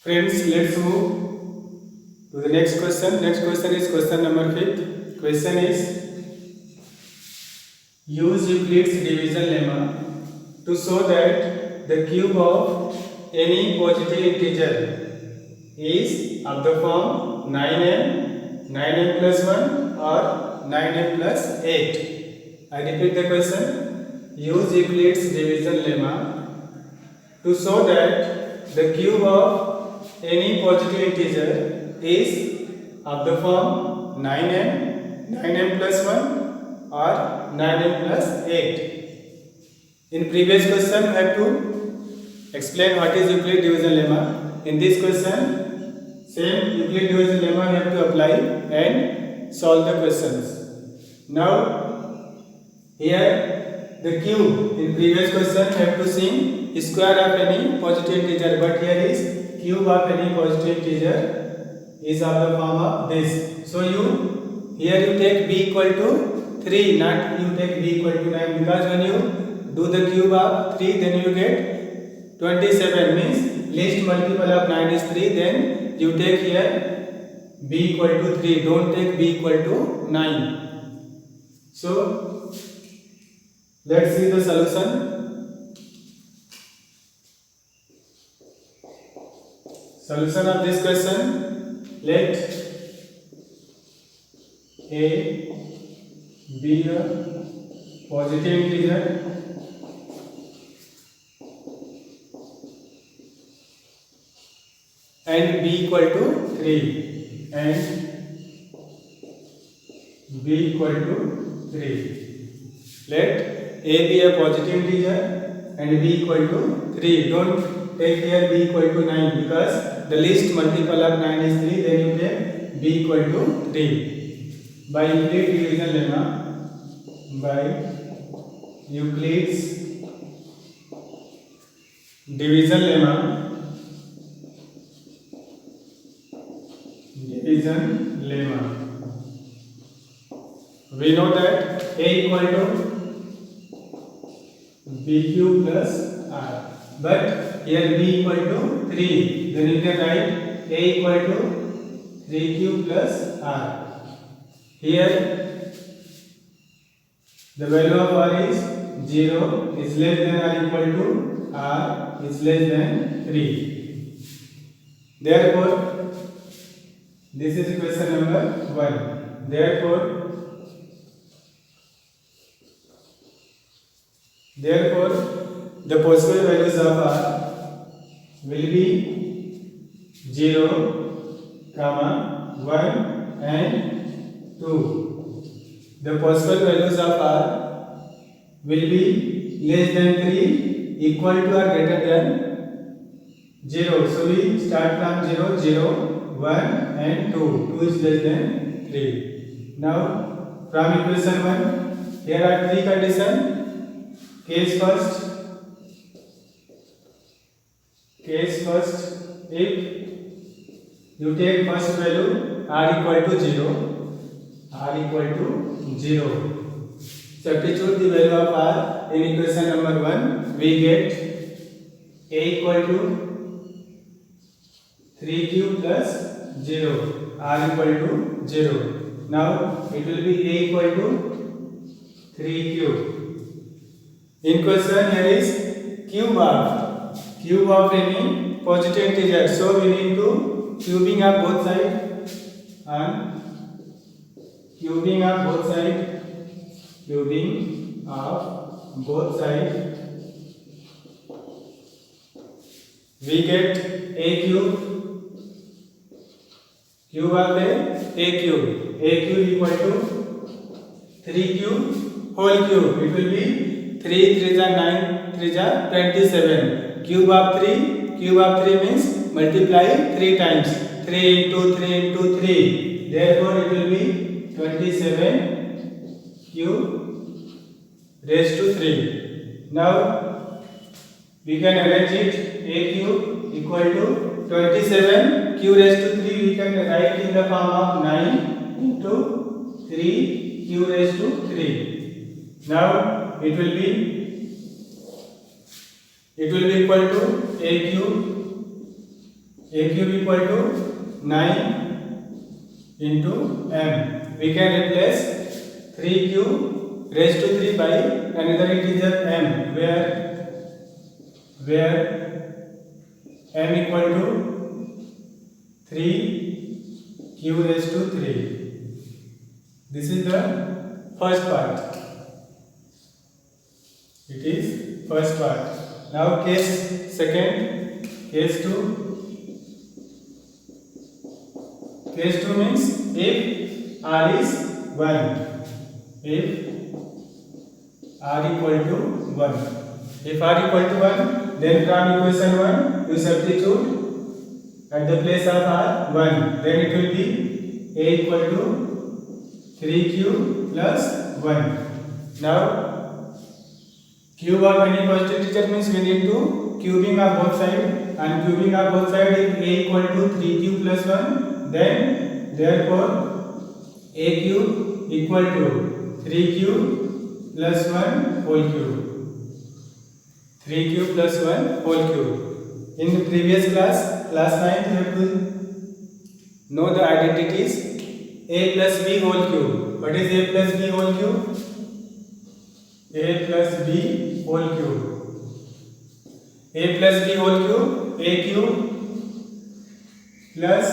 Friends, let's move to the next question. Next question is question number 5. Question is, use Euclid's division lemma to show that the cube of any positive integer is of the form 9m, 9m plus 1 or 9m plus 8. I repeat the question. Use Euclid's division lemma to show that the cube of any positive integer is of the form 9m, 9m plus 1 or 9m plus 8. In previous question we have to explain what is Euclid division lemma. In this question same Euclid division lemma we have to apply and solve the questions. Now here the cube, in previous question we have to see square of any positive integer, but here is cube of any positive integer is of the form of this. So here you take b equal to 3, not you take b equal to 9, because when you do the cube of 3 then you get 27, means least multiple of 9 is 3, then you take here b equal to 3, don't take b equal to 9. So let's see the solution. Solution of this question: let a be a positive integer and b equal to 3 and b equal to 3. Let a be a positive integer and b equal to 3. Don't take here b equal to 9, because the least multiple of 9 is 3, then you take b equal to 3. By Euclid's division lemma, by Euclid's division lemma, we know that a equal to b cube plus r, but here b equal to 3, then you can write a equal to 3 cube plus r. Here the value of r is 0, is less than or equal to r is less than 3. Therefore this is question number 1. Therefore the possible values of r will be 0, 1 and 2. The possible values of r will be less than 3, equal to or greater than 0. So we start from 0, 0, 1 and 2. 2 is less than 3. Now from equation 1, here are 3 conditions. Case first, if you take first value r equal to 0, substitute the value of r in equation number 1, we get a equal to 3 cube plus 0, r equal to 0. Now it will be a equal to 3 cube. In question here is cube of any positive integer, so we need to cubing of both sides, and cubing of both sides we get a cube of a cube equal to 3 cube whole cube. It will be 3 3 9 3 27. Cube of 3 means multiply 3 times. 3 into 3 into 3. Therefore it will be 27 cube raised to 3. Now we can arrange it. A cube equal to 27 cube raised to 3. We can write in the form of 9 into 3 cube raised to 3. Now it will be equal to a cube A cube equal to 9 into m. We can replace 3 cube raised to 3 by another integer m, where m equal to 3 cube raised to 3. This is the first part. It is first part. Now case second, case 2. Case 2 means if r is 1. If r equal to 1. If r equal to 1, then from equation 1 you substitute at the place of r 1. Then it will be a equal to 3 cube plus 1. Now cube of any positive integer means we need to cubing of both side, and cubing of both side is a equal to 3 cube plus 1. Then therefore a cube equal to 3 cube plus 1 whole cube. 3 cube plus 1 whole cube. In the previous class 9, you have to know the identities. A plus b whole cube. What is a plus b whole cube? A plus b whole cube. A plus b whole cube. A cube plus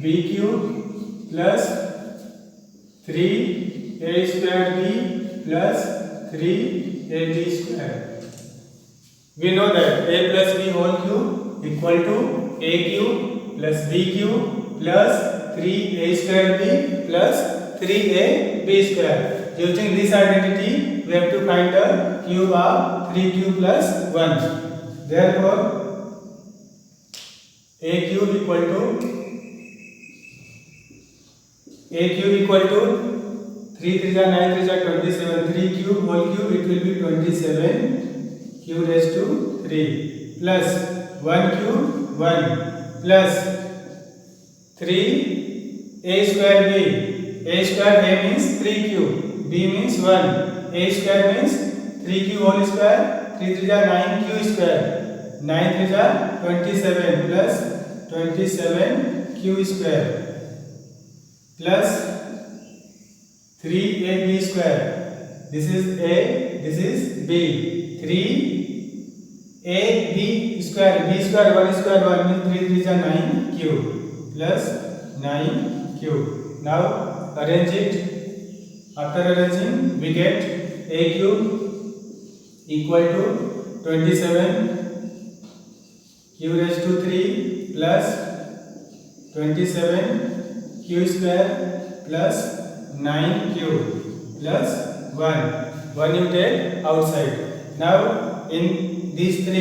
b cube plus 3a square b plus 3ab square. We know that a plus b whole cube equal to a cube plus b cube plus 3a square b plus 3ab square. Using this identity, we have to find the cube of 3 cube plus 1. Therefore, a cube equal to 3 3 9 3 27. 3 cube whole cube, it will be 27 cube raised to 3 plus 1 cube 1 plus 3 a square b. A square a means 3 cube, b means 1. A square means 3 cube whole square, 3 3 9 q square. 9 3 27 plus 27 q square plus 3ab square. This is a, this is b. 3ab square, b square 1 square 1 means 3 3 9 cube plus 9 cube. Now arrange it. After arranging, we get a cube equal to 27 q raised to 3 plus 27 q square plus 9 cube plus 1. 1 you take outside. Now in these 3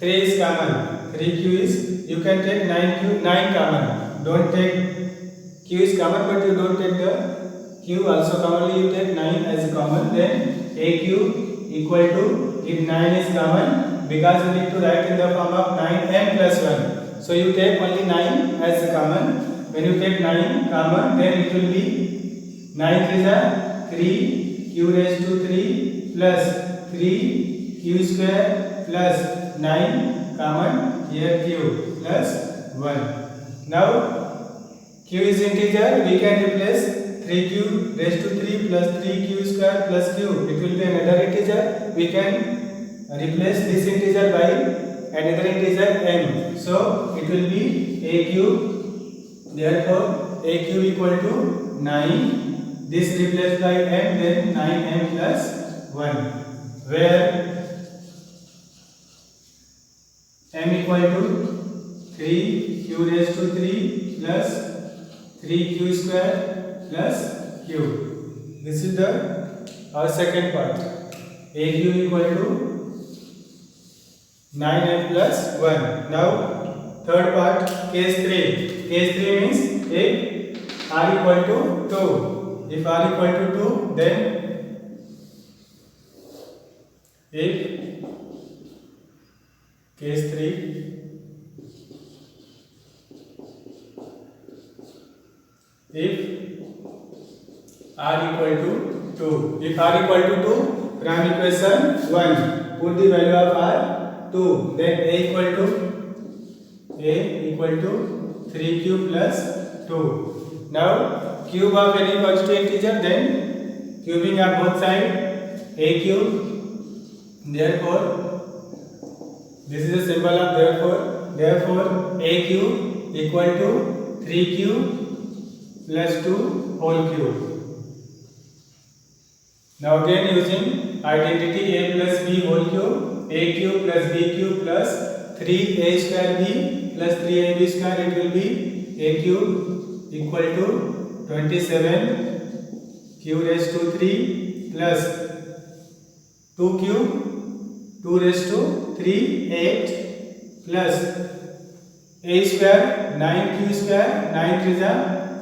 is common. 3q is, you can take 9q, 9 common. Don't take q is common, but you don't take the q also commonly, you take 9 as common. Then a cube equal to, if 9 is common, because you need to write in the form of 9m plus 1. So you take only 9 as common. When you take 9 common, then it will be 9 is 3 q raised to 3 plus 3 q square plus 9 common, here q plus 1. Now q is integer, we can replace 3q raised to 3 plus 3q square plus q. It will be another integer. We can replace this integer by another integer m. So it will be a cube. Therefore a cube equal to 9. This replaced by m, then 9m plus 1. Where m equal to 3q raised to 3 plus 3q square plus q. This is the our second part. A cube equal to 9m plus 1. Now third part, case 3. Case 3 means if r equal to 2. If r equal to 2, then if case 3, if r equal to 2. If r equal to 2, from equation 1, put the value of r 2. Then a equal to a equal to 3q plus 2. Now cube of any positive integer, then cubing of both sides, a cube. Therefore this is the symbol of therefore a cube equal to 3q plus 2 whole cube. Now again using identity a plus b whole cube, a cube plus b cube plus 3a square b plus 3ab square, it will be a cube equal to 27 q raised to 3 plus 2 cube 2 raised to 3 8 plus a square 9q square, 9 3 is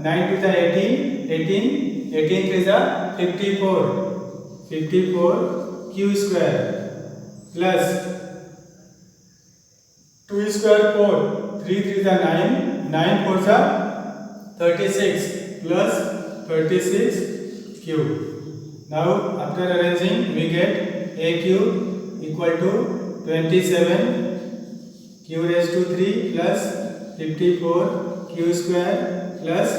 9 to the 18 3 is 54 q square plus 2 square 4, 3 3 is 9, 9 4 is 36 plus 36 cube. Now after arranging we get a cube equal to 27 q raised to 3 plus 54 q square plus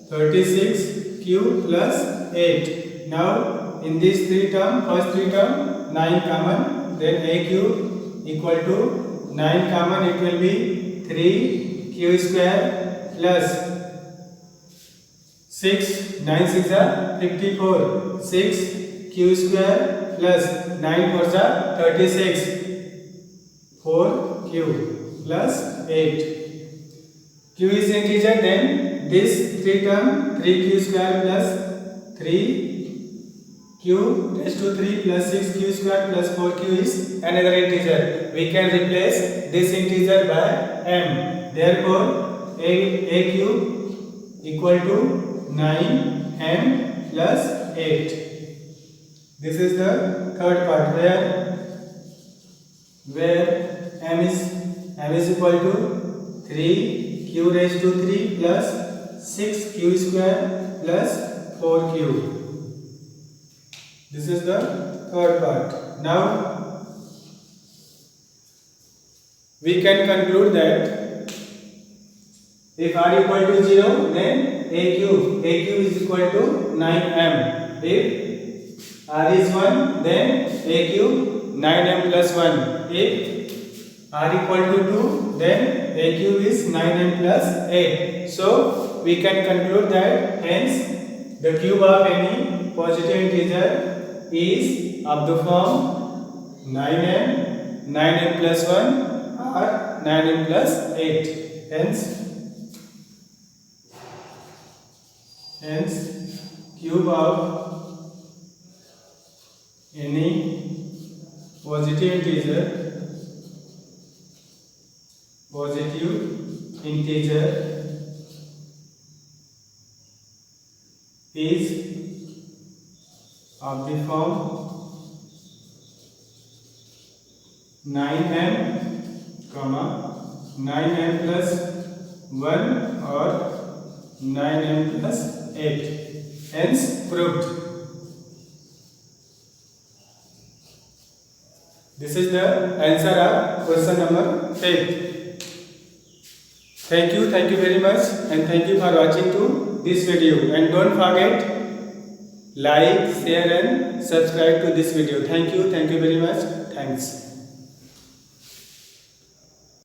36 q plus 8. Now in these first three term 9 common, then a cube equal to 9 common, it will be 3 q square plus 6 9 6 54 6 q square plus 9 4 36 4 q plus 8. q is integer, then this three term 3q square plus 3 q raised to 3 plus 6q square plus 4q is another integer. We can replace this integer by m. Therefore a cube equal to 9m plus 8. This is the third part where m is equal to 3q raised to 3 plus 6q square plus 4q. This is the third part. Now we can conclude that if r equal to 0, then a cube is equal to 9m. If r is 1, then a cube 9m plus 1. If r equal to 2, then a cube is 9m plus 8. So we can conclude that hence the cube of any positive integer is of the form 9m plus 1 or 9m plus 8. Hence cube of any positive integer is of the form 9m, 9m plus 1 or 9m plus 8. Hence proved. This is the answer of question number 8. Thank you very much, and thank you for watching to this video, and don't forget like, share and subscribe to this video. Thank you very much. Thanks.